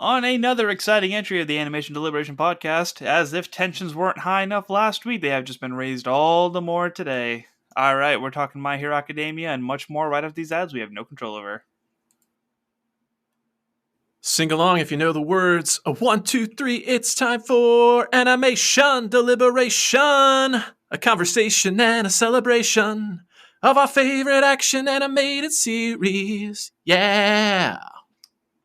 On another exciting entry of the Animation Deliberation podcast, as if tensions weren't high enough last week, they have just been raised all the more today. Alright, we're talking My Hero Academia and much more right after these ads we have no control over. Sing along if you know the words. 1, 2, 3, it's time for Animation Deliberation. A conversation and a celebration of our favorite action animated series. Yeah!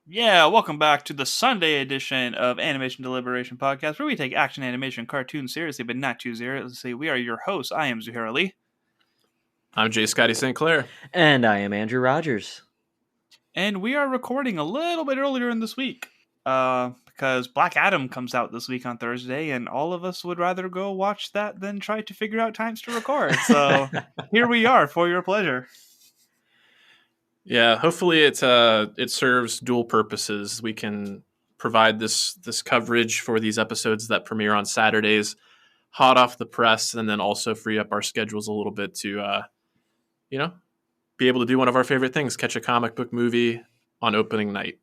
Yeah, welcome back to the Sunday edition of Animation Deliberation Podcast, where we take action, animation, and cartoons seriously, but not too seriously. We are your hosts. I am Zuhair Ali. I'm J. Scotty St. Clair. And I am Andrew Rogers. And we are recording a little bit earlier in this week, because Black Adam comes out this week on Thursday, and all of us would rather go watch that than try to figure out times to record. So here we are for your pleasure. Yeah, hopefully it serves dual purposes. We can provide this coverage for these episodes that premiere on Saturdays, hot off the press, and then also free up our schedules a little bit to, be able to do one of our favorite things, catch a comic book movie on opening night.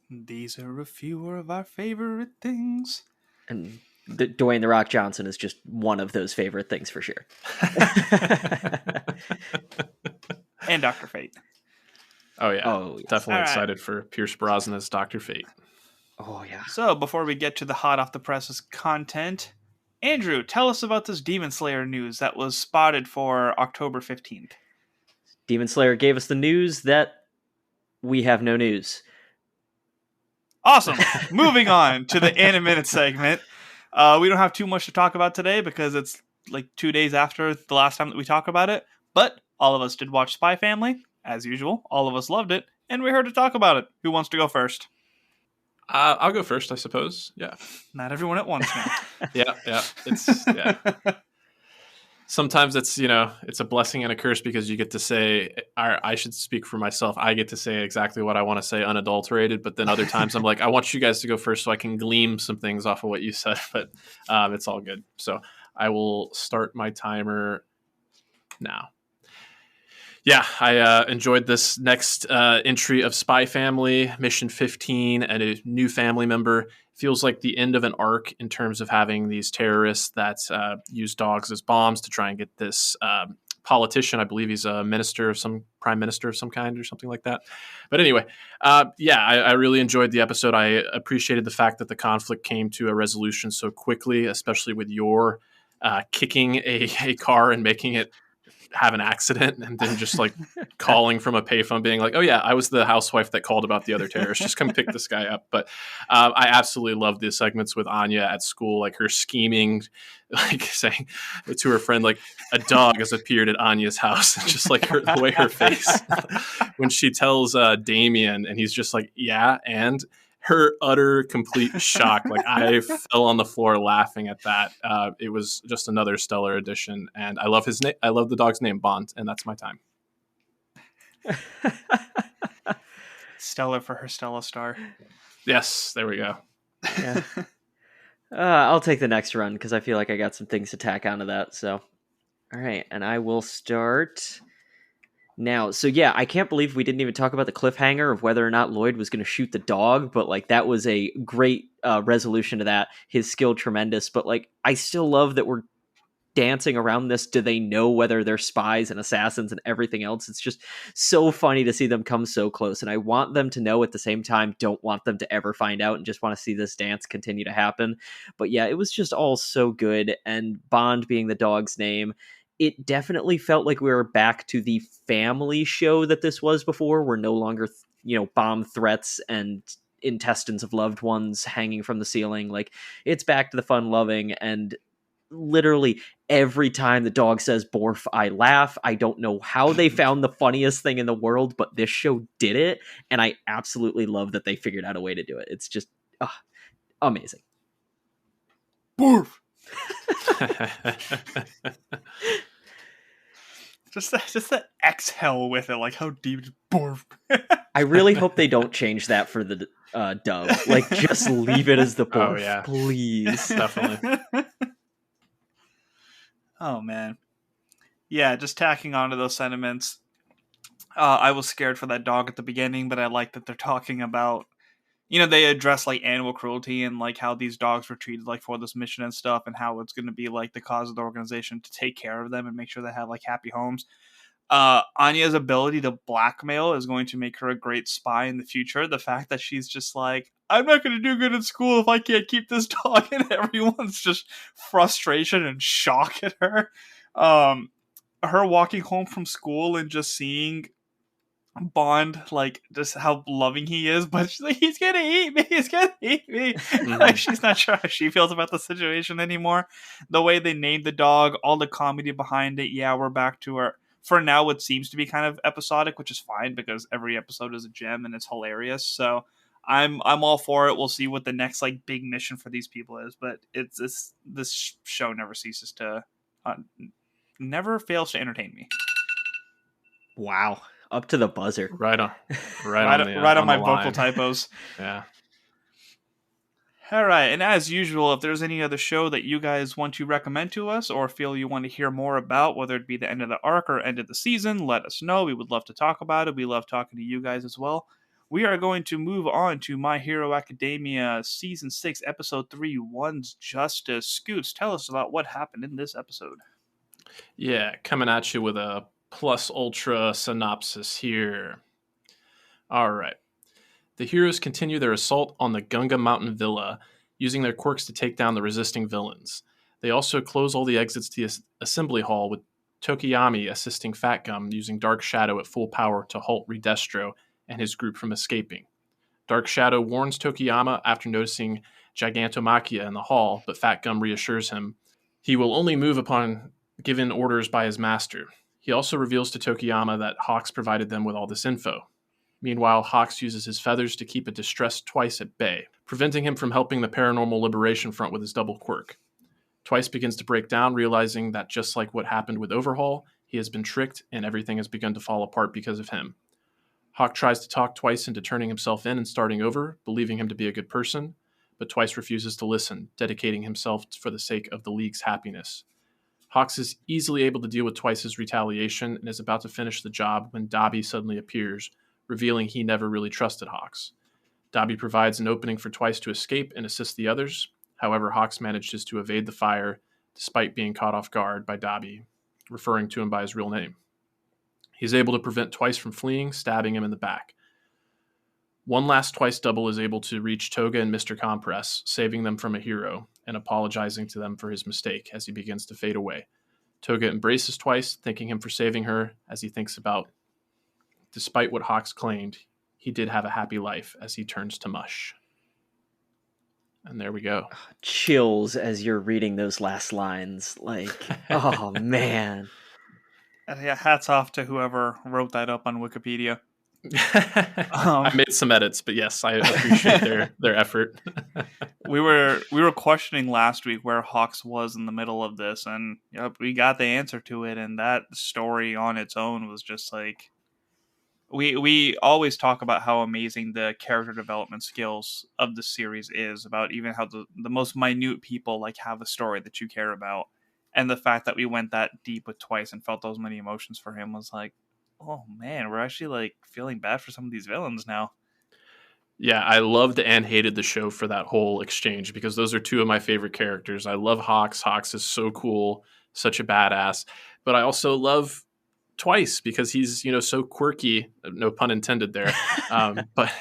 These are a few of our favorite things. And Dwayne "The Rock" Johnson is just one of those favorite things for sure. And Dr. Fate. Oh, yeah. Yes. Definitely excited for Pierce Brosnan's Dr. Fate. Oh, yeah. So, before we get to the hot off the presses content, Andrew, tell us about this Demon Slayer news that was spotted for October 15th. Demon Slayer gave us the news that we have no news. Awesome. Moving on to the animated segment. We don't have too much to talk about today because it's like 2 days after the last time that we talk about it. But all of us did watch Spy Family, as usual. All of us loved it, and we're here to talk about it. Who wants to go first? I'll go first, I suppose. Yeah. Not everyone at once now. Yeah. Sometimes it's a blessing and a curse because you get to say, I should speak for myself. I get to say exactly what I want to say unadulterated. But then other times I'm like, I want you guys to go first so I can glean some things off of what you said. But it's all good. So I will start my timer now. Yeah, I enjoyed this next entry of Spy Family, Mission 15, and a new family member. Feels like the end of an arc in terms of having these terrorists that use dogs as bombs to try and get this politician. I believe he's a prime minister of some kind or something like that. But anyway, I really enjoyed the episode. I appreciated the fact that the conflict came to a resolution so quickly, especially with your kicking a car and making it have an accident and then just like calling from a payphone being like, oh yeah, I was the housewife that called about the other terrorist, just come pick this guy up. But I absolutely loved the segments with Anya at school, like her scheming, like saying to her friend, like a dog has appeared at Anya's house, and just like the way her face when she tells Damien and he's just like, yeah, and her utter complete shock. Like I fell on the floor laughing at that. It was just another stellar addition, and I love his name. I love the dog's name, Bond, and that's my time. Stellar for her Stella star. Yes, there we go. Yeah. I'll take the next run because I feel like I got some things to tack onto that. So, all right, and I will start now. So yeah, I can't believe we didn't even talk about the cliffhanger of whether or not Lloyd was going to shoot the dog, but like that was a great resolution to that. His skill tremendous, but like I still love that we're dancing around this. Do they know whether they're spies and assassins and everything else? It's just so funny to see them come so close, and I want them to know at the same time, don't want them to ever find out and just want to see this dance continue to happen. But yeah, it was just all so good, and Bond being the dog's name, it definitely felt like we were back to the family show that this was before. We're no longer, bomb threats and intestines of loved ones hanging from the ceiling. Like, it's back to the fun loving, and literally every time the dog says Borf, I laugh. I don't know how they found the funniest thing in the world, but this show did it, and I absolutely love that they figured out a way to do it. It's just amazing. Borf! Just that exhale with it, like how deep is Borf? I really hope they don't change that for the dub. Like, just leave it as the Borf, yeah. please. Definitely. Oh, man. Yeah, just tacking onto those sentiments. I was scared for that dog at the beginning, but I like that they're talking about they address like animal cruelty and like how these dogs were treated like for this mission and stuff, and how it's going to be like the cause of the organization to take care of them and make sure they have like happy homes. Anya's ability to blackmail is going to make her a great spy in the future. The fact that she's just like, I'm not going to do good in school if I can't keep this dog, and everyone's just frustration and shock at her. Her walking home from school and just seeing Bond, like, just how loving he is, but she's like, he's gonna eat me, he's gonna eat me. Like, she's not sure how she feels about the situation anymore. The way they named the dog, all the comedy behind it, yeah, we're back to our, for now, what seems to be kind of episodic, which is fine because every episode is a gem and it's hilarious. So I'm all for it. We'll see what the next like big mission for these people is, but this show never ceases to never fails to entertain me. Wow. Up to the buzzer. Right on my the vocal line. typos. Yeah. All right, and as usual, if there's any other show that you guys want to recommend to us or feel you want to hear more about, whether it be the end of the arc or end of the season, let us know. We would love to talk about it. We love talking to you guys as well. We are going to move on to My Hero Academia Season 6, Episode 3, One's Justice. Scoots, tell us about what happened in this episode. Yeah, coming at you with a plus ultra synopsis here. All right. The heroes continue their assault on the Gunga Mountain Villa, using their quirks to take down the resisting villains. They also close all the exits to the assembly hall, with Tokiyami assisting Fat Gum using Dark Shadow at full power to halt Redestro and his group from escaping. Dark Shadow warns Tokiyama after noticing Gigantomachia in the hall, but Fat Gum reassures him he will only move upon given orders by his master. He also reveals to Tokiyama that Hawks provided them with all this info. Meanwhile, Hawks uses his feathers to keep a distressed Twice at bay, preventing him from helping the Paranormal Liberation Front with his double quirk. Twice begins to break down, realizing that just like what happened with Overhaul, he has been tricked and everything has begun to fall apart because of him. Hawk tries to talk Twice into turning himself in and starting over, believing him to be a good person, but Twice refuses to listen, dedicating himself for the sake of the League's happiness. Hawks is easily able to deal with Twice's retaliation and is about to finish the job when Dobby suddenly appears, revealing he never really trusted Hawks. Dobby provides an opening for Twice to escape and assist the others. However, Hawks manages to evade the fire despite being caught off guard by Dobby, referring to him by his real name. He's able to prevent Twice from fleeing, stabbing him in the back. One last Twice double is able to reach Toga and Mr. Compress, saving them from a hero and apologizing to them for his mistake as he begins to fade away. Toga embraces Twice, thanking him for saving her, as he thinks about, despite what Hawks claimed, he did have a happy life as he turns to mush. And there we go. Chills as you're reading those last lines. Like, oh, man. Yeah, hats off to whoever wrote that up on Wikipedia. I made some edits, but yes, I appreciate their effort. we were questioning last week where Hawks was in the middle of this, and yep, we got the answer to it. And that story on its own was just like, we always talk about how amazing the character development skills of the series is, about even how the most minute people like have a story that you care about, and the fact that we went that deep with Twice and felt those many emotions for him was like, oh man, we're actually like feeling bad for some of these villains now. Yeah, I loved and hated the show for that whole exchange because those are two of my favorite characters. I love Hawks. Hawks is so cool, such a badass. But I also love Twice because he's, so quirky, no pun intended there. But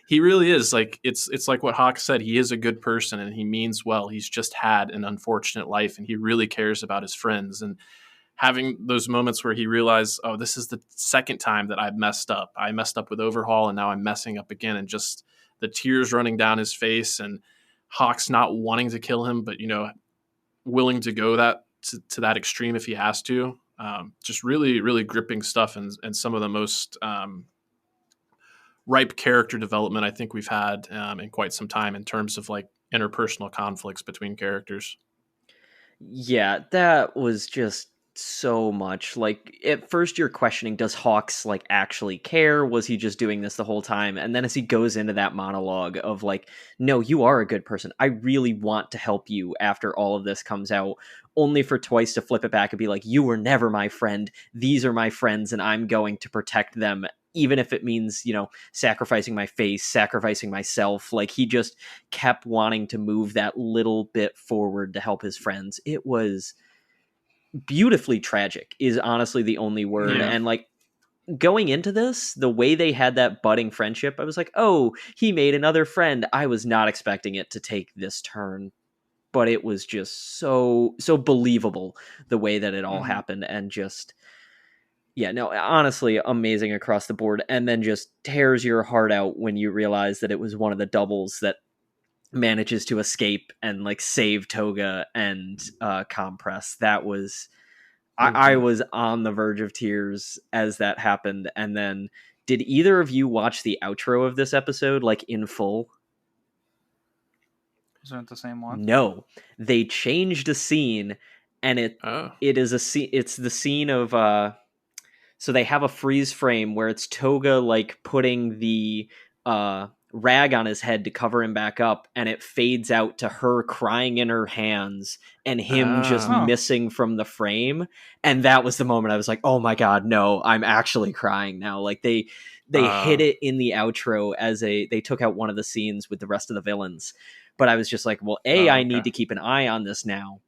he really is like, it's like what Hawks said. He is a good person and he means well. He's just had an unfortunate life and he really cares about his friends. And having those moments where he realized, oh, this is the second time that I've messed up. I messed up with Overhaul and now I'm messing up again. And just the tears running down his face and Hawks not wanting to kill him, but, willing to go to that extreme if he has to. Just really, really gripping stuff and some of the most ripe character development I think we've had in quite some time in terms of like interpersonal conflicts between characters. Yeah, that was just so much. Like, at first you're questioning, does Hawks like actually care? Was he just doing this the whole time? And then as he goes into that monologue of like, no, you are a good person, I really want to help you after all of this comes out, only for Twice to flip it back and be like, you were never my friend, these are my friends and I'm going to protect them even if it means, sacrificing my face, sacrificing myself. Like, he just kept wanting to move that little bit forward to help his friends. It was beautifully tragic is honestly the only word. Yeah. And like, going into this, the way they had that budding friendship, I was like, oh, he made another friend. I was not expecting it to take this turn, but it was just so believable the way that it all happened. And just, yeah, no, honestly, amazing across the board. And then just tears your heart out when you realize that it was one of the doubles that manages to escape and like save Toga and Compress. That was, I was on the verge of tears as that happened. And then, did either of you watch the outro of this episode, like, in full? Isn't it the same one? No, they changed a scene, and it is a scene. It's the scene of so they have a freeze frame where it's Toga like putting the rag on his head to cover him back up, and it fades out to her crying in her hands and him just missing from the frame. And that was the moment I was like, oh my god, no, I'm actually crying now. Like, they hit it in the outro as they took out one of the scenes with the rest of the villains. But I was just like, well, A, I need to keep an eye on this now,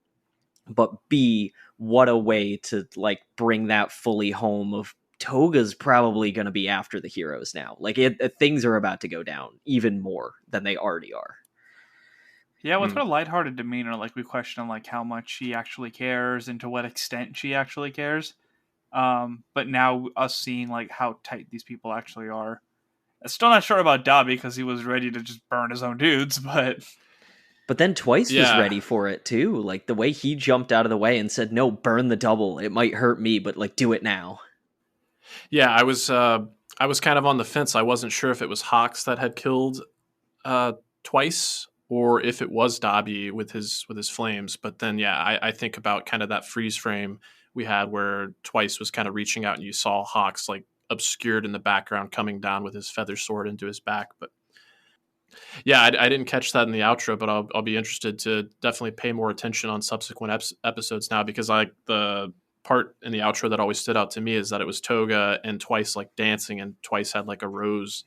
but B, what a way to like bring that fully home of Toga's probably going to be after the heroes now. Like, things are about to go down even more than they already are. Yeah, with her lighthearted demeanor, like, we question like how much she actually cares and to what extent she actually cares. But now us seeing like how tight these people actually are. I'm still not sure about Dobby because he was ready to just burn his own dudes, but then Twice was ready for it too. Like, the way he jumped out of the way and said, no, burn the double. It might hurt me, but like, do it now. Yeah, I was kind of on the fence. I wasn't sure if it was Hawks that had killed Twice or if it was Dobby with his flames. But then, yeah, I think about kind of that freeze frame we had where Twice was kind of reaching out and you saw Hawks like obscured in the background coming down with his feather sword into his back. But yeah, I didn't catch that in the outro, but I'll be interested to definitely pay more attention on subsequent episodes now, because like the part in the outro that always stood out to me is that it was Toga and Twice like dancing, and Twice had like a rose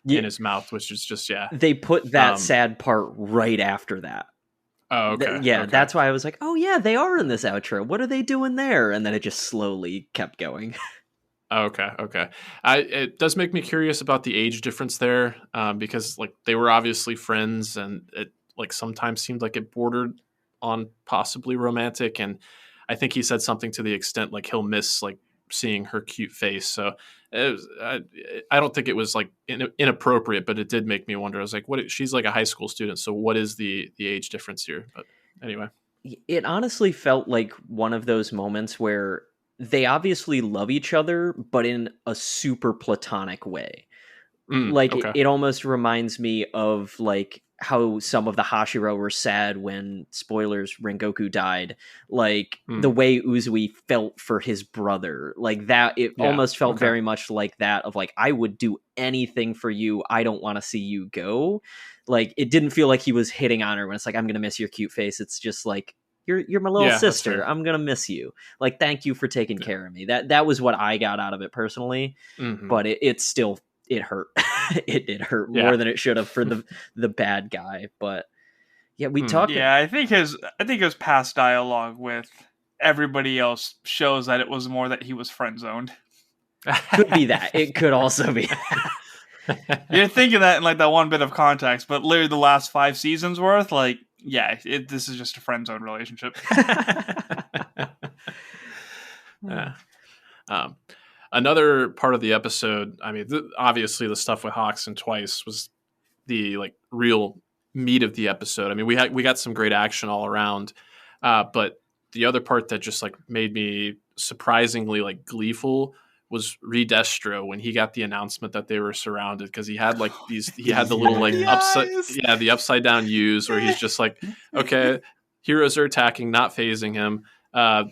in his mouth, which is just, They put that sad part right after that. Oh, okay. Okay. That's why I was like, oh yeah, they are in this outro. What are they doing there? And then it just slowly kept going. Okay. It does make me curious about the age difference there, because like they were obviously friends, and it like sometimes seemed like it bordered on possibly romantic. And I think he said something to the extent like he'll miss like seeing her cute face. So I don't think it was like inappropriate, but it did make me wonder. I was like, what? She's like a high school student, so what is the age difference here? But anyway, it honestly felt like one of those moments where they obviously love each other, but in a super platonic way. It almost reminds me of like how some of the Hashira were sad when, spoilers, Rengoku died. Like the way Uzui felt for his brother, like that, it almost felt very much like that of like, I would do anything for you. I don't want to see you go. Like, it didn't feel like he was hitting on her when it's like, I'm going to miss your cute face. It's just like, you're my little sister. I'm going to miss you. Like, thank you for taking care of me. That was what I got out of it personally, but it still, it hurt. It did hurt more than it should have for the bad guy. But yeah, we talked. Yeah, I think his past dialogue with everybody else shows that it was more that he was friend zoned. Could be that. It could also be. You're thinking that in like that one bit of context, but literally the last 5 seasons worth, like, yeah, this is just a friend zone relationship. Another part of the episode, I mean, obviously the stuff with Hawks and Twice was the like real meat of the episode. I mean, we got some great action all around, but the other part that just like made me surprisingly like gleeful was Redestro when he got the announcement that they were surrounded, because he had like he had the little like the upside down U's where he's just like, okay, heroes are attacking, not phasing him.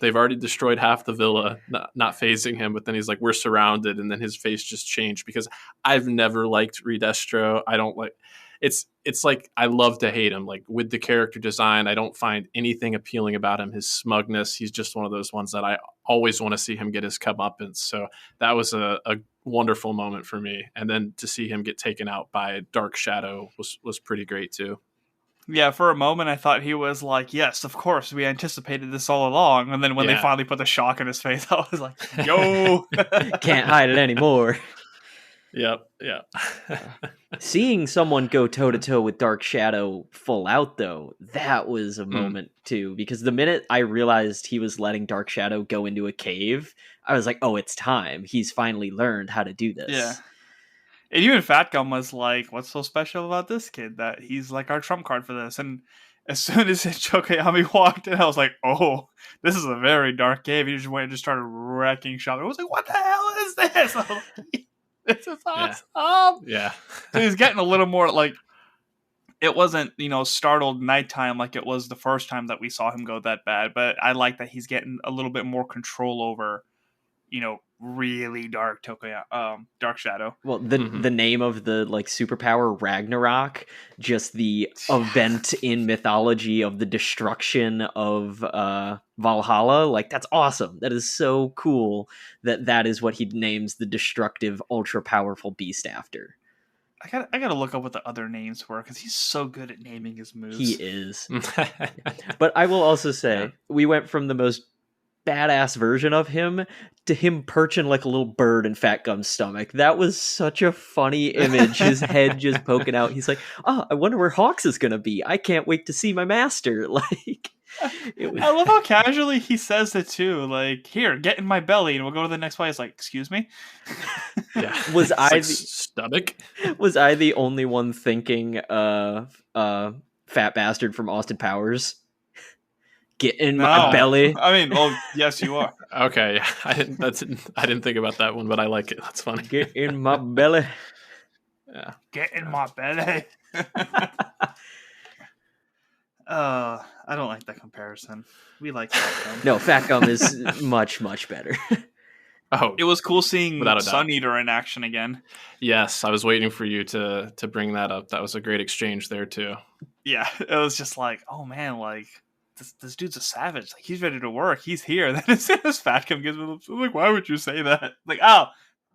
They've already destroyed half the villa, not phasing him, but then he's like, we're surrounded, and then his face just changed, because I've never liked Redestro. I don't like it's like I love to hate him. Like with the character design, I don't find anything appealing about him. His smugness, he's just one of those ones that I always want to see him get his comeuppance. So that was a wonderful moment for me. And then to see him get taken out by Dark Shadow was pretty great too. Yeah, for a moment I thought he was like, yes, of course, we anticipated this all along. And then when they finally put the shock in his face, I was like, yo! Can't hide it anymore. Yep, yeah. Seeing someone go toe-to-toe with Dark Shadow full out, though, that was a moment, too. Because the minute I realized he was letting Dark Shadow go into a cave, I was like, oh, it's time. He's finally learned how to do this. Yeah. And even Fat Gum was like, what's so special about this kid that he's like our trump card for this? And as soon as Chokoyami walked in, I was like, oh, this is a very dark cave. He just went and just started wrecking shop. I was like, what the hell is this? I was like, this is awesome. Yeah. So he's getting a little more like, it wasn't, startled nighttime like it was the first time that we saw him go that bad. But I like that he's getting a little bit more control over, really dark Dark Shadow. Well, the name of the superpower Ragnarok, just the event in mythology of the destruction of Valhalla, that's awesome. That is so cool that is what he names the destructive, ultra powerful beast after. I gotta look up what the other names were because he's so good at naming his moves. He is. But I will also say we went from the most badass version of him to him perching like a little bird in Fat Gum's stomach. That was such a funny image. His head just poking out. He's like, I wonder where Hawks is gonna be. I can't wait to see my master. I love how casually he says it too. Like, here, get in my belly, and we'll go to the next fight. It's like, excuse me. Yeah. Was I stomach? Was I the only one thinking fat bastard from Austin Powers? Get in my belly. I mean, well, yes, you are. Okay, I didn't think about that one, but I like it. That's funny. Get in my belly. Yeah. Get in my belly. I don't like that comparison. We like Fat Gum. No, Fat Gum is much, much better. Oh, it was cool seeing Sun Eater in action again. Yes, I was waiting for you to bring that up. That was a great exchange there too. Yeah, it was just like, oh man, like this dude's a savage. Like he's ready to work. He's here. Then as soon as Fat Gum gives me, like, why would you say that? Like, oh,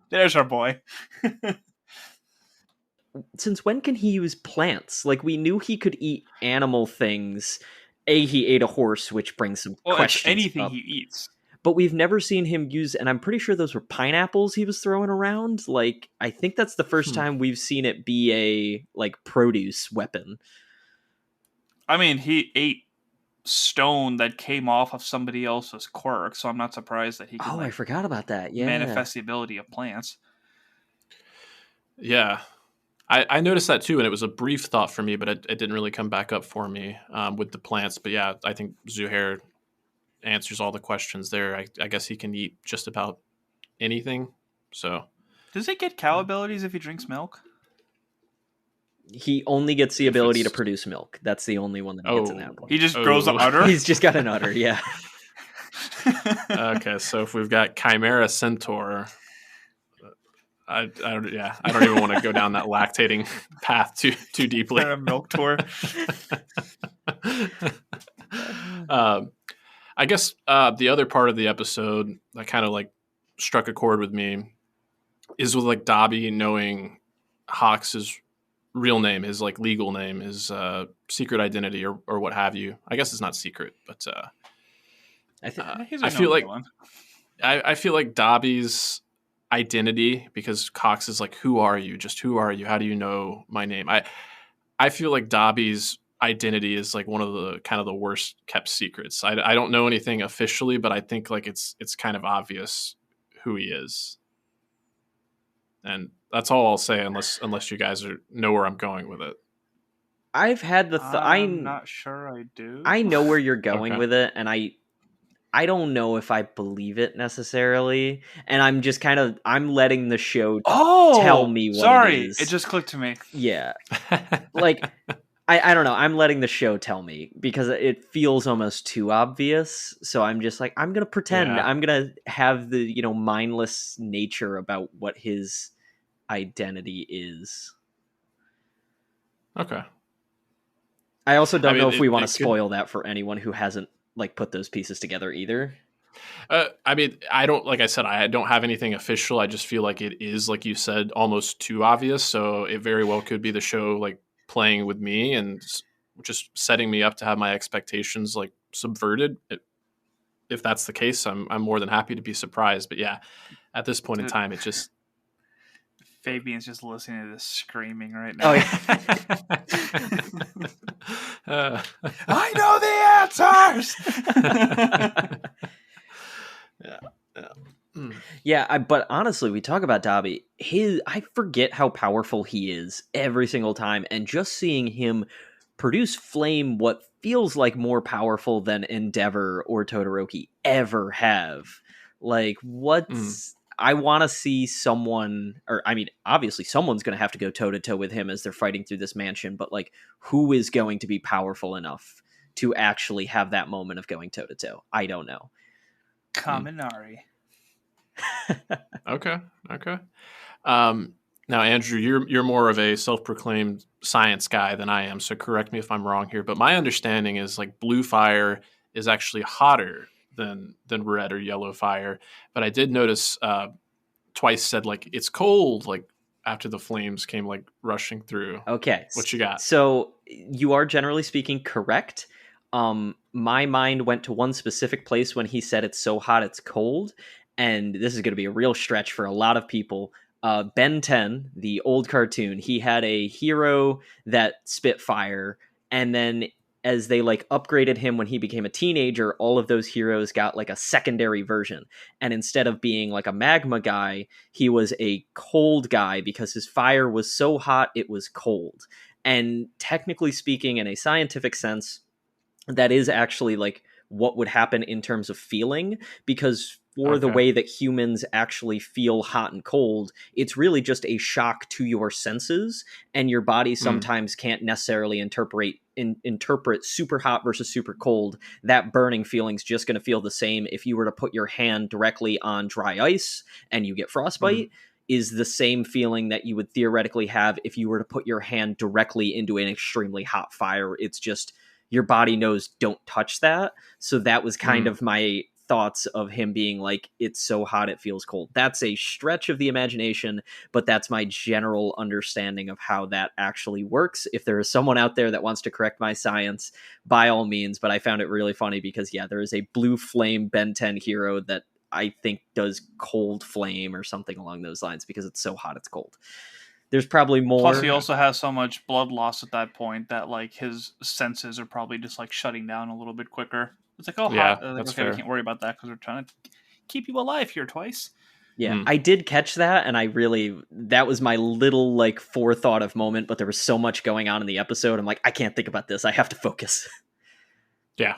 there's our boy. Since when can he use plants? Like, we knew he could eat animal things. He ate a horse, which brings some questions. Anything up. He eats. But we've never seen him use, and I'm pretty sure those were pineapples he was throwing around. Like, I think that's the first time we've seen it be a produce weapon. I mean, he ate stone that came off of somebody else's quirk, so I'm not surprised that he could. I forgot about that. Yeah, manifest the ability of plants. Yeah. I noticed that too, and it was a brief thought for me, but it didn't really come back up for me with the plants. But yeah, I think Zuhair answers all the questions there. I guess he can eat just about anything. So, does he get cow abilities if he drinks milk? He only gets the ability to produce milk. That's the only one that he gets in that point. He just grows an udder? He's just got an udder, yeah. Okay, so if we've got Chimera Centaur... I don't even want to go down that lactating path too deeply. Milk tour. I guess the other part of the episode that kind of struck a chord with me is with Dobby knowing Hawks' real name, his legal name, his secret identity or what have you. I guess it's not secret, but I feel like Dobby's identity, because Cox is like, who are you? Just who are you? How do you know my name? I feel like Dobby's identity is one of the kind of the worst kept secrets. I don't know anything officially, but I think it's kind of obvious who he is. And that's all I'll say, unless you guys know where I'm going with it. I've had the I'm not sure I do. I know where you're going with it, and I don't know if I believe it necessarily, and I'm just I'm letting the show tell me what it is. It just clicked to me. Yeah. I don't know. I'm letting the show tell me because it feels almost too obvious. So I'm just I'm going to pretend. Yeah. I'm going to have the, mindless nature about what his identity is. Okay. I also don't know mean, if we want to it could. spoil that for anyone who hasn't like put those pieces together either. I mean, I don't, like I said, I don't have anything official. I just feel like it is, like you said, almost too obvious. So it very well could be the show like playing with me and just setting me up to have my expectations like subverted. If that's the case, I'm more than happy to be surprised. But yeah, at this point in time, it just. Fabian's just listening to this screaming right Oh, now. uh, I know the answers. Yeah, but honestly, we talk about Dobby. I forget how powerful he is every single time, and just seeing him produce flame, what feels like more powerful than Endeavor or Todoroki ever have. Like, what's I want to see someone, or I mean, obviously, someone's going to have to go toe to toe with him as they're fighting through this mansion. But like, who is going to be powerful enough to actually have that moment of going toe to toe? I don't know. Kaminari. Okay. Now, Andrew, you're more of a self-proclaimed science guy than I am, so correct me if I'm wrong here. But my understanding is like blue fire is actually hotter than red or yellow fire. But I did notice Twice said like it's cold, like after the flames came like rushing through. Okay. What you got? So you are generally speaking correct. My mind went to one specific place when he said it's so hot it's cold, and this is going to be a real stretch for a lot of people. Ben 10, the old cartoon, he had a hero that spit fire, and then as they like upgraded him when he became a teenager, all of those heroes got like a secondary version. And instead of being like a magma guy, he was a cold guy because his fire was so hot it was cold. And technically speaking, in a scientific sense, that is actually like what would happen in terms of feeling, because for the Okay. way that humans actually feel hot and cold, it's really just a shock to your senses, and your body sometimes can't necessarily interpret super hot versus super cold. That burning feeling's just going to feel the same if you were to put your hand directly on dry ice and you get frostbite. Is the same feeling that you would theoretically have if you were to put your hand directly into an extremely hot fire. It's just your body knows don't touch that. So that was kind of my thoughts of him being like, it's so hot it feels cold. That's a stretch of the imagination, but that's my general understanding of how that actually works. If there is someone out there that wants to correct my science, by all means. But I found it really funny because yeah, there is a blue flame Ben 10 hero that I think does cold flame or something along those lines because it's so hot it's cold. There's probably more. Plus, he also has so much blood loss at that point that like his senses are probably just like shutting down a little bit quicker. It's like, oh, Yeah, hot. Like, that's okay, fair. we can't worry about that because we're trying to keep you alive here Twice. Yeah, I did catch that, and that was my little like forethought of moment, but there was so much going on in the episode. I'm like, I can't think about this. I have to focus. Yeah.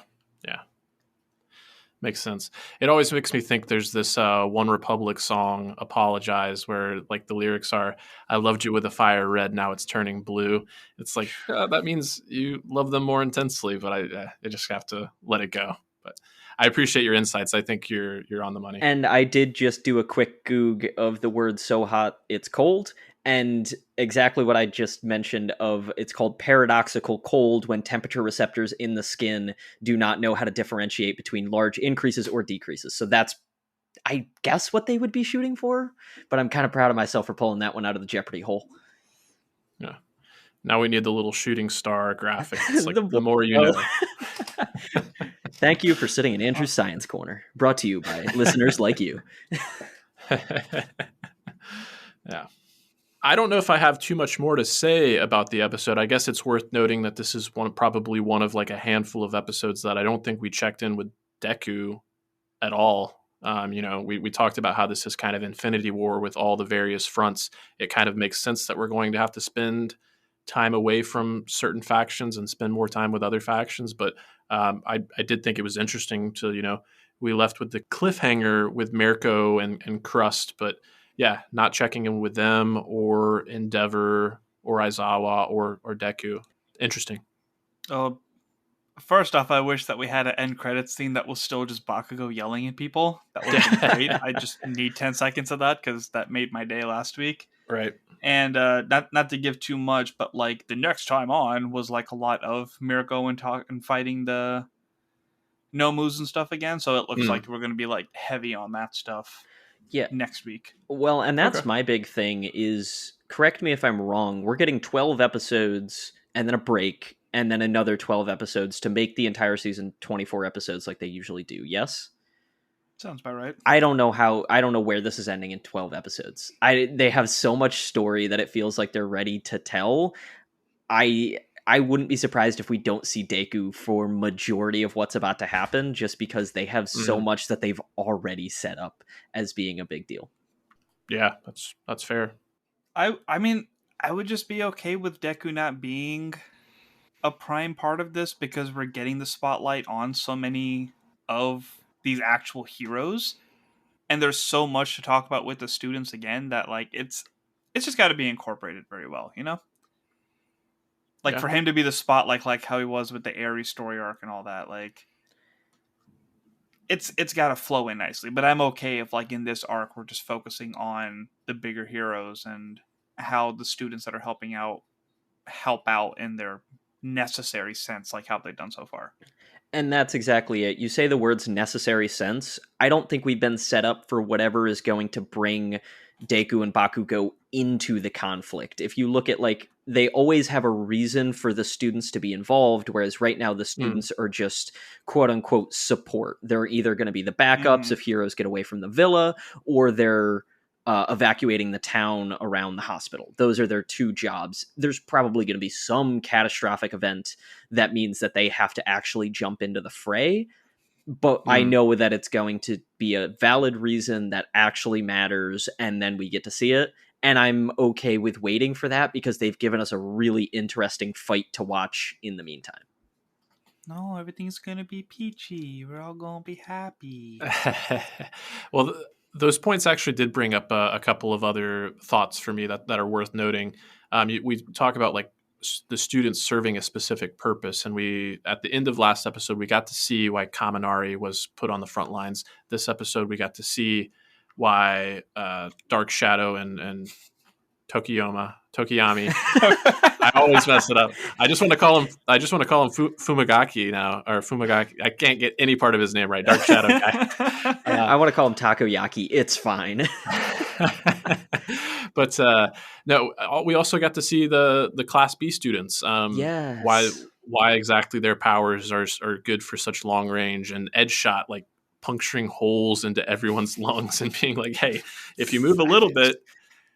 Makes sense. It always makes me think there's this One Republic song, Apologize, where like the lyrics are, I loved you with a fire red, now it's turning blue. It's like, that means you love them more intensely, but I just have to let it go. But I appreciate your insights. I think you're on the money. And I did just do a quick goog of the word so hot it's cold, and exactly what I just mentioned of it's called paradoxical cold when temperature receptors in the skin do not know how to differentiate between large increases or decreases. So that's, I guess, what they would be shooting for, but I'm kind of proud of myself for pulling that one out of the Jeopardy hole. Yeah. Now we need the little shooting star graphic. It's like the more you know. Thank you for sitting in Andrew's Science Corner, brought to you by listeners like you. Yeah. I don't know if I have too much more to say about the episode. I guess it's worth noting that this is probably one of like a handful of episodes that I don't think we checked in with Deku at all. We talked about how this is kind of Infinity War with all the various fronts. It kind of makes sense that we're going to have to spend time away from certain factions and spend more time with other factions. But I did think it was interesting to, we left with the cliffhanger with Mirko and Crust, but yeah, not checking in with them or Endeavor or Aizawa or Deku. Interesting. First off, I wish that we had an end credits scene that was still just Bakugo yelling at people. That would have been great. I just need 10 seconds of that because that made my day last week. Right. And not to give too much, but like the next time on was like a lot of Mirko and fighting the Nomus and stuff again. So it looks like we're going to be like heavy on that stuff Yeah. next week. Well, and that's Okay. my big thing is, correct me if I'm wrong, we're getting 12 episodes and then a break and then another 12 episodes to make the entire season 24 episodes like they usually do. Yes? Sounds about right. I don't know where this is ending in 12 episodes. They have so much story that it feels like they're ready to tell. I wouldn't be surprised if we don't see Deku for majority of what's about to happen, just because they have so much that they've already set up as being a big deal. Yeah, that's fair. I mean, I would just be okay with Deku not being a prime part of this because we're getting the spotlight on so many of these actual heroes, and there's so much to talk about with the students again that like it's just got to be incorporated very well, you know? Like Yeah. for him to be the spotlight, like how he was with the Aries story arc and all that, like it's got to flow in nicely. But I'm okay if like in this arc we're just focusing on the bigger heroes and how the students that are helping out help out in their necessary sense, like how they've done so far. And that's exactly it. You say the words necessary sense. I don't think we've been set up for whatever is going to bring Deku and Bakugo into the conflict. If you look at, like, they always have a reason for the students to be involved, whereas right now the students are just quote unquote support. They're either going to be the backups if heroes get away from the villa, or they're evacuating the town around the hospital. Those are their two jobs. There's probably going to be some catastrophic event that means that they have to actually jump into the fray. But I know that it's going to be a valid reason that actually matters, and then we get to see it. And I'm okay with waiting for that because they've given us a really interesting fight to watch in the meantime. No, everything's gonna be peachy. We're all gonna be happy. Well, those points actually did bring up a couple of other thoughts for me that are worth noting. We talk about like the students serving a specific purpose, and we at the end of last episode we got to see why Kaminari was put on the front lines. This episode we got to see why Dark Shadow and Tokiyami. I always mess it up. I just want to call him Fumagaki now, or Fumagaki. I can't get any part of his name right. Dark Shadow guy. I want to call him Takoyaki. It's fine. But no, we also got to see the Class B students. Yes. Why exactly their powers are good for such long range, and edge shot, like puncturing holes into everyone's lungs and being like, hey, if you move a little bit,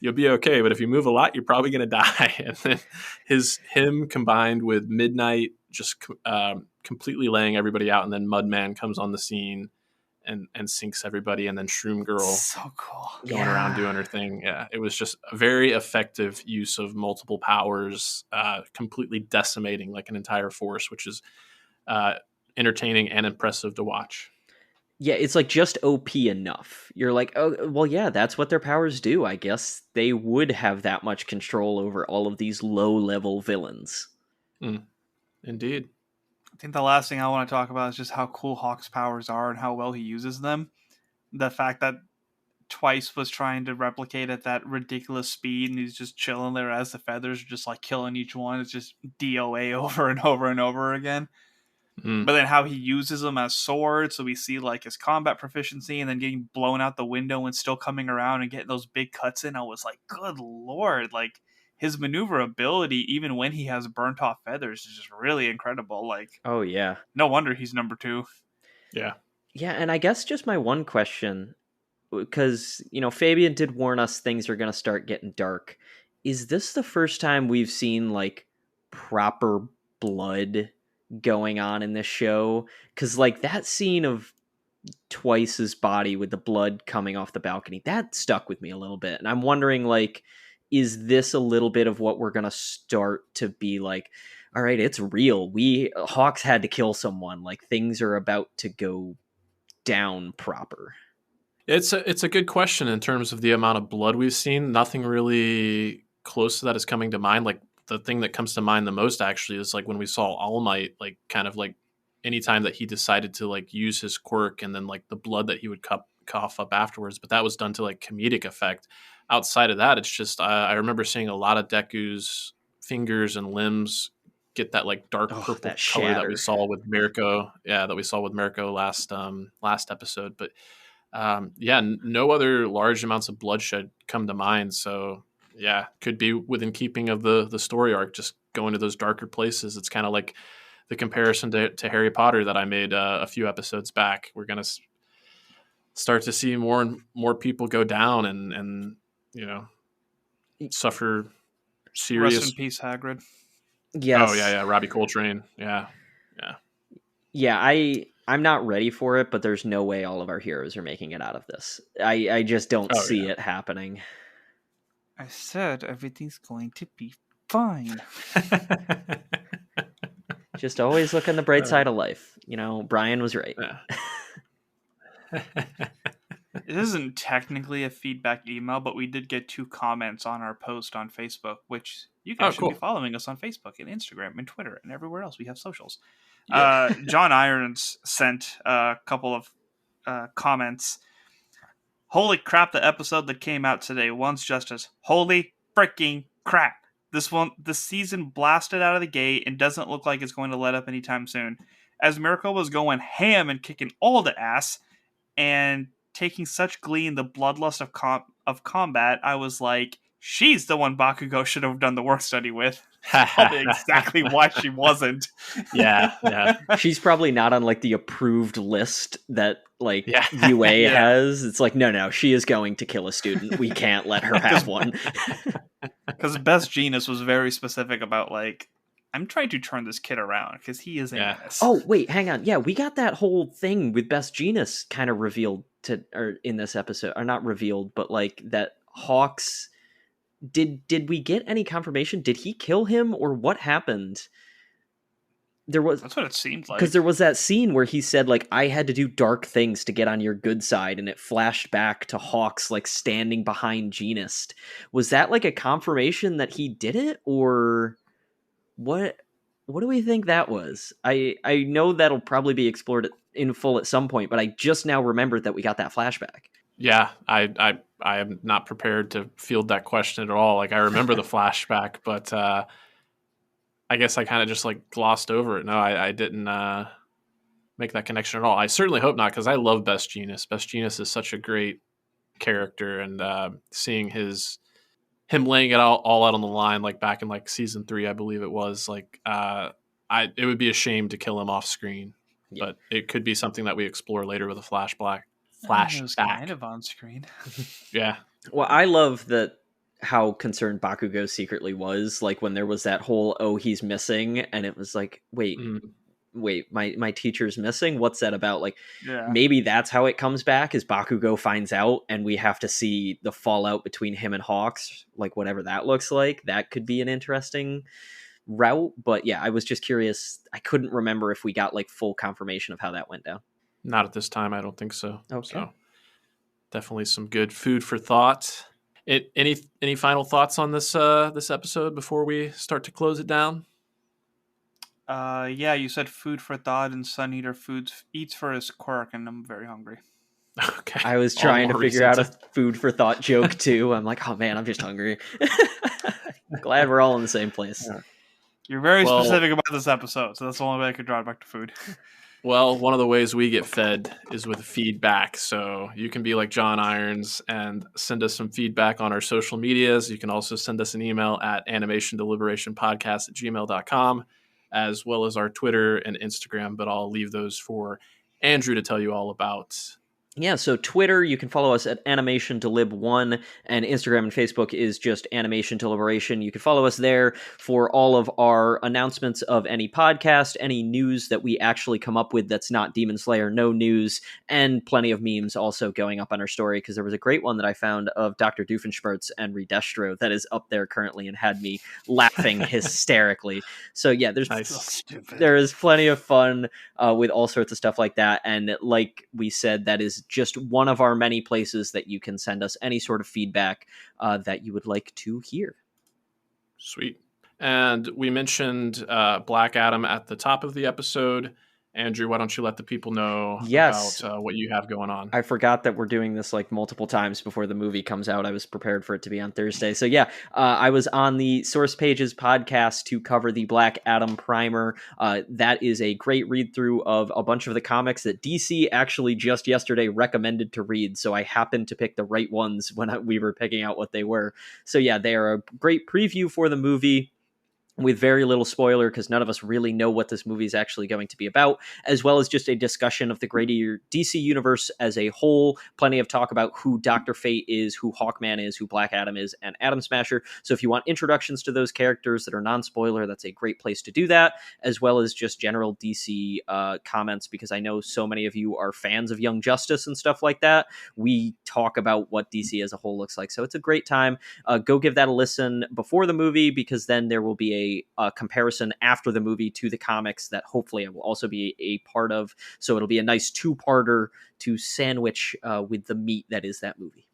you'll be okay, but if you move a lot, you're probably going to die. And then him combined with Midnight just completely laying everybody out, and then Mudman comes on the scene and sinks everybody, and then Shroom Girl So cool. going around doing her thing. Yeah, it was just a very effective use of multiple powers, completely decimating like an entire force, which is entertaining and impressive to watch. Yeah, it's like just OP enough. You're like, oh, well, yeah, that's what their powers do. I guess they would have that much control over all of these low-level villains. Indeed. I think the last thing I want to talk about is just how cool Hawk's powers are and how well he uses them. The fact that Twice was trying to replicate at that ridiculous speed, and he's just chilling there as the feathers are just like killing each one. It's just DOA over and over and over again. But then how he uses them as swords, so we see like his combat proficiency, and then getting blown out the window and still coming around and getting those big cuts in. I was like, good lord, like his maneuverability, even when he has burnt off feathers, is just really incredible. Like, oh yeah, no wonder he's number 2. Yeah. And I guess just my one question, because Fabian did warn us things are going to start getting dark. Is this the first time we've seen like proper blood going on in this show? Because like that scene of Twice's body with the blood coming off the balcony, that stuck with me a little bit, and I'm wondering, like, is this a little bit of what we're gonna start to be like, all right, it's real, Hawks had to kill someone, like things are about to go down proper? It's a good question in terms of the amount of blood we've seen. Nothing really close to that is coming to mind. Like the thing that comes to mind the most actually is like when we saw All Might, like kind of like anytime that he decided to like use his quirk, and then like the blood that he would cough up afterwards. But that was done to like comedic effect. outside of that, it's just I remember seeing a lot of Deku's fingers and limbs get that like dark purple that color that we shatter. saw with Mirko. Yeah, that we saw with Mirko last episode. But yeah, no other large amounts of bloodshed come to mind. So yeah, could be within keeping of the story arc, just going to those darker places. It's kind of like the comparison to Harry Potter that I made a few episodes back. We're gonna start to see more and more people go down and you know suffer Rest in serious. peace, Hagrid. Oh yeah, Yes. yeah, Robbie Coltrane. Yeah, yeah. Yeah, I'm not ready for it, but there's no way all of our heroes are making it out of this. I just don't Oh see it happening. I said everything's going to be fine. yeah. Just always look on the bright side of life. You know, Brian was right. Yeah. It isn't technically a feedback email, but we did get 2 comments on our post on Facebook, which you guys Oh, should be cool. following us on Facebook and Instagram and Twitter and everywhere else. We have socials. Yeah. John Irons sent a couple of comments. Holy crap, the episode that came out today. One's just as holy freaking crap. This season blasted out of the gate and doesn't look like it's going to let up anytime soon. As Miracle was going ham and kicking all the ass and taking such glee in the bloodlust of combat, I was like, she's the one Bakugo should have done the work study with. Probably exactly why she wasn't. Yeah. She's probably not on like the approved list that like Yeah. UA Yeah. has. It's like, no, she is going to kill a student. We can't let her have one. Because Best Genius was very specific about like, I'm trying to turn this kid around because he is a Yeah. menace. Oh, wait, hang on. Yeah, we got that whole thing with Best Genius kind of revealed in this episode, or not revealed, but like that Hawks. Did we get any confirmation? Did he kill him, or what happened? That's what it seemed like. Because there was that scene where he said like, I had to do dark things to get on your good side, and it flashed back to Hawks like standing behind Genist. Was that like a confirmation that he did it, or what do we think that was? I know that'll probably be explored in full at some point, but I just now remembered that we got that flashback. Yeah, I am not prepared to field that question at all. Like I remember the flashback, but I guess I kind of just like glossed over it. No, I didn't make that connection at all. I certainly hope not, because I love Best Genius. Best Genius is such a great character, and seeing him laying it all out on the line, like back in like season 3, I believe it was. Like it would be a shame to kill him off screen, but it could be something that we explore later with a flashback. It was kind of on screen. Yeah. Well, I love that how concerned Bakugo secretly was, like when there was that whole he's missing, and it was like, wait, my teacher's missing, what's that about? Like, maybe that's how it comes back, is Bakugo finds out and we have to see the fallout between him and Hawks, like whatever that looks like. That could be an interesting route. But yeah, I was just curious. I couldn't remember if we got like full confirmation of how that went down. Not at this time, I don't think so. Okay. So definitely some good food for thought. Any final thoughts on this episode before we start to close it down? Yeah, you said food for thought, and Sun Eater eats for his quirk, and I'm very hungry. Okay. I was trying to figure out a food for thought joke too. I'm like, oh man, I'm just hungry. Glad we're all in the same place. Yeah. You're very specific about this episode, so that's the only way I could draw it back to food. Well, one of the ways we get fed is with feedback. So you can be like John Irons and send us some feedback on our social medias. You can also send us an email at animationdeliberationpodcast@gmail.com, as well as our Twitter and Instagram, but I'll leave those for Andrew to tell you all about. Yeah, so Twitter, you can follow us at AnimationDelib1, and Instagram and Facebook is just Animation Deliberation. You can follow us there for all of our announcements of any podcast, any news that we actually come up with that's not Demon Slayer, no news, and plenty of memes also going up on our story, because there was a great one that I found of Dr. Doofenshmirtz and Redestro that is up there currently and had me laughing hysterically. So yeah, there is plenty of fun with all sorts of stuff like that, and like we said, that is just one of our many places that you can send us any sort of feedback that you would like to hear. Sweet. And we mentioned Black Adam at the top of the episode, Andrew, why don't you let the people know Yes. about what you have going on? I forgot that we're doing this like multiple times before the movie comes out. I was prepared for it to be on Thursday. So yeah, I was on the Source Pages podcast to cover the Black Adam primer. That is a great read through of a bunch of the comics that DC actually just yesterday recommended to read. So I happened to pick the right ones when we were picking out what they were. So yeah, they are a great preview for the movie, with very little spoiler because none of us really know what this movie is actually going to be about, as well as just a discussion of the greater DC universe as a whole. Plenty of talk about who Dr. Fate is, who Hawkman is, who Black Adam is, and Atom Smasher. So if you want introductions to those characters that are non-spoiler, that's a great place to do that, as well as just general DC comments, because I know so many of you are fans of Young Justice and stuff like that. We talk about what DC as a whole looks like. So it's a great time. Go give that a listen before the movie, because then there will be a comparison after the movie to the comics that hopefully I will also be a part of. So it'll be a nice two-parter to sandwich with the meat that is that movie.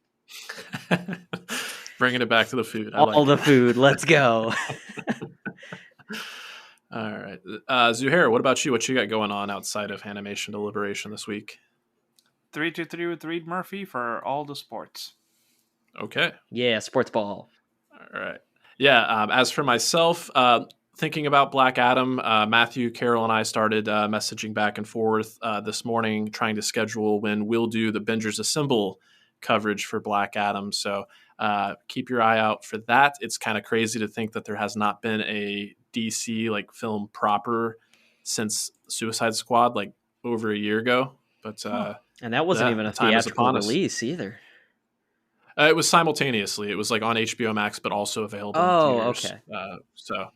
Bringing it back to the food. All the food. Let's go. All right. Zuhair, what about you? What you got going on outside of Animation Deliberation this week? 323 with Reed Murphy for all the sports. Okay. Yeah, sports ball. All right. Yeah, as for myself, thinking about Black Adam, Matthew, Carol, and I started messaging back and forth this morning, trying to schedule when we'll do the Bingers Assemble coverage for Black Adam. So keep your eye out for that. It's kind of crazy to think that there has not been a DC like film proper since Suicide Squad, like over a year ago. But and that wasn't even a theatrical release either. It was simultaneously. It was like on HBO Max, but also available in theaters. Okay.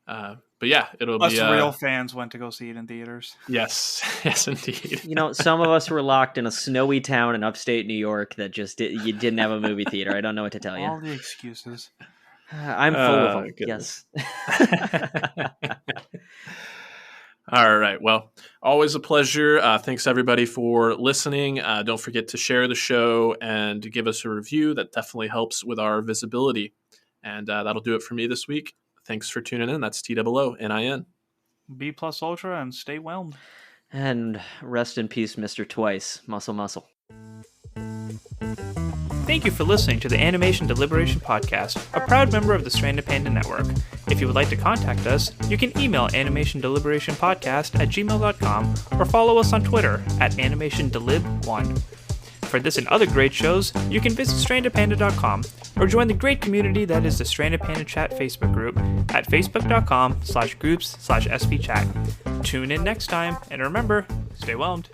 But yeah, it'll Us be... real fans went to go see it in theaters. Yes. Yes, indeed. You know, some of us were locked in a snowy town in upstate New York that just you didn't have a movie theater. I don't know what to tell you. All the excuses. I'm full of them. Goodness. Yes. All right. Well, always a pleasure. Thanks, everybody, for listening. Don't forget to share the show and to give us a review. That definitely helps with our visibility. And that'll do it for me this week. Thanks for tuning in. That's TOONIN. B+ Ultra and stay whelmed. And rest in peace, Mr. Twice. Muscle. Thank you for listening to the Animation Deliberation Podcast, a proud member of the Stranded Panda Network. If you would like to contact us, you can email animationdeliberationpodcast@gmail.com or follow us on Twitter @animationdelib1. For this and other great shows, you can visit strandedpanda.com or join the great community that is the Stranded Panda Chat Facebook group at facebook.com/groups/svchat. Tune in next time, and remember, stay whelmed.